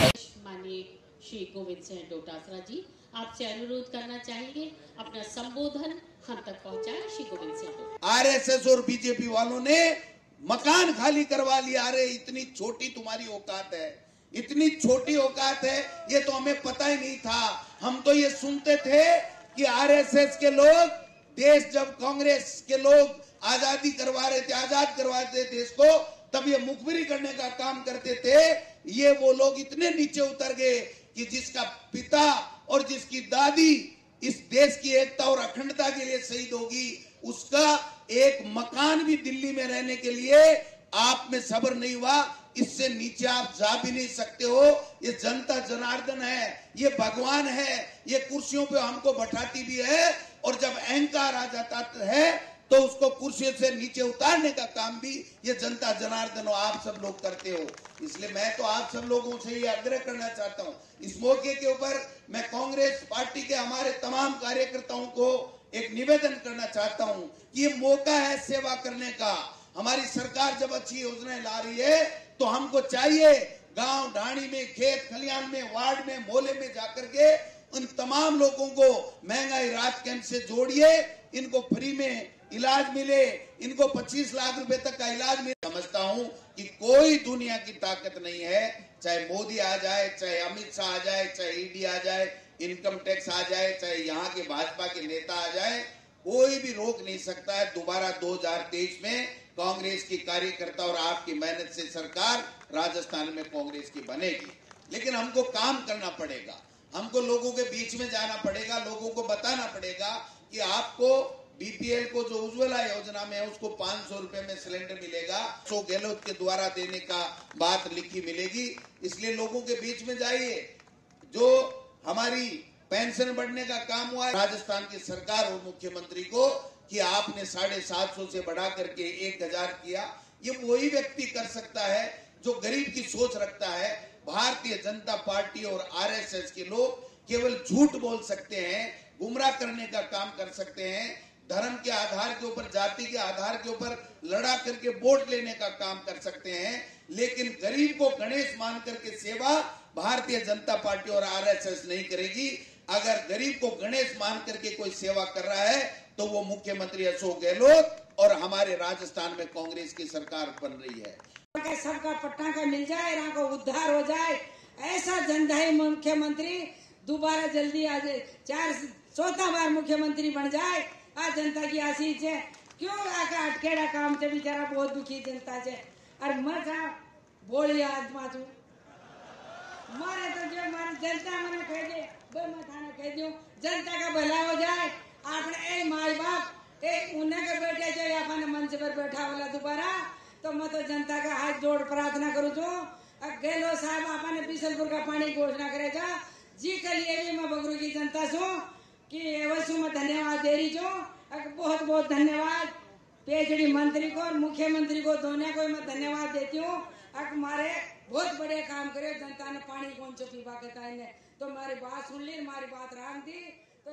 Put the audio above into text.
माननीय श्री गोविंद सिंह डोटासरा जी, आपसे अनुरोध करना चाहेंगे अपना संबोधन हम तक पहुंचाए। श्री गोविंद सिंह। आरएसएस और बीजेपी वालों ने मकान खाली करवा लिया। अरे इतनी छोटी तुम्हारी औकात है, इतनी छोटी औकात है, ये तो हमें पता ही नहीं था। हम तो ये सुनते थे कि आरएसएस के लोग देश, जब कांग्रेस के लोग आजादी करवा रहे थे, आजाद करवाते देश को, तब ये मुखबिरी करने का काम करते थे। ये वो लोग इतने नीचे उतर गए कि जिसका पिता और जिसकी दादी इस देश की एकता और अखंडता के लिए शहीद होगी, उसका एक मकान भी दिल्ली में रहने के लिए आप में सब्र नहीं हुआ। इससे नीचे आप जा भी नहीं सकते हो। ये जनता जनार्दन है, ये भगवान है, ये कुर्सियों पे हमको बैठाती भी है, और जब अहंकार आ जाता है तो उसको कुर्सी से नीचे उतारने का काम भी ये जनता जनार्दन आप सब लोग करते हो। इसलिए मैं तो आप सब लोगों से ये आग्रह करना चाहता हूँ, इस मौके के ऊपर मैं कांग्रेस पार्टी के हमारे तमाम कार्यकर्ताओं को एक निवेदन करना चाहता हूँ कि ये मौका है सेवा करने का। हमारी सरकार जब अच्छी योजनाएं ला रही है तो हमको चाहिए गांव ढाणी में, खेत खलियान में, वार्ड में, मोहल्ले में जाकर के उन तमाम लोगों को महंगाई राहत कैंप से जोड़िए, इनको फ्री में इलाज मिले, इनको 25 लाख रुपए तक का इलाज मिले। समझता हूं कि कोई दुनिया की ताकत नहीं है, चाहे मोदी आ जाए, चाहे अमित शाह आ जाए, चाहे ईडी आ जाए, इनकम टैक्स आ जाए, चाहे यहाँ के भाजपा के नेता आ जाए, कोई भी रोक नहीं सकता है। दोबारा 2023 में कांग्रेस की कार्यकर्ता और आपकी मेहनत से सरकार राजस्थान में कांग्रेस की बनेगी। लेकिन हमको काम करना पड़ेगा, हमको लोगों के बीच में जाना पड़ेगा, लोगों को बताना पड़ेगा कि आपको बीपीएल को जो उज्ज्वला योजना में है उसको 500 रुपए में सिलेंडर मिलेगा, अशोक गहलोत के द्वारा देने का बात लिखी मिलेगी। इसलिए लोगों के बीच में जाइए। जो हमारी पेंशन बढ़ने का काम हुआ है राजस्थान की सरकार और मुख्यमंत्री को कि आपने 750 से बढ़ा करके 1000 किया, ये वही व्यक्ति कर सकता है जो गरीब की सोच रखता है। भारतीय जनता पार्टी और आरएसएस के लोग केवल झूठ बोल सकते हैं, गुमराह करने का काम कर सकते हैं, धर्म के आधार के ऊपर, जाति के आधार के ऊपर लड़ा करके वोट लेने का काम कर सकते हैं, लेकिन गरीब को गणेश मान करके सेवा भारतीय जनता पार्टी और आरएसएस नहीं करेगी। अगर गरीब को गणेश मान करके कोई सेवा कर रहा है तो वो मुख्यमंत्री अशोक गहलोत और हमारे राजस्थान में कांग्रेस की सरकार बन रही है। सबका पट्टा का मिल जाए, यहाँ को उद्धार हो जाए, ऐसा जनदायी मुख्यमंत्री दोबारा जल्दी आ जाए, 4 बार मुख्यमंत्री बन जाए। आज जनता की आशीष है। क्यों आका अटकेड़ा काम से बेचारा बहुत दुखी जनता से। और मैं बोली आत्मा छू मारे तो जो मन जनता मैंने कह दे मैं थाने कह दूं जनता का भला हो जाए। आपने एक माई बाप एक उन्हें के बेटे जो अपने मंच पर बैठा वाला दोबारा, तो मैं तो जनता का हाथ जोड़ प्रार्थना करूँ छू। गहलोत साहब आपने बिसलपुर का पानी घोषणा करेगा जी के लिए भी मैं बगरू की जनता सू कि वैसे मैं धन्यवाद दे रही हूँ। बहुत बहुत धन्यवाद पीएचडी मंत्री को और मुख्यमंत्री को, दोनों को मैं धन्यवाद देती हूँ। हमारे बहुत बड़े काम करे, जनता ने पानी कौन सा पीवा कहता है, तो हमारी बात सुन ली, हमारी बात राम दी तो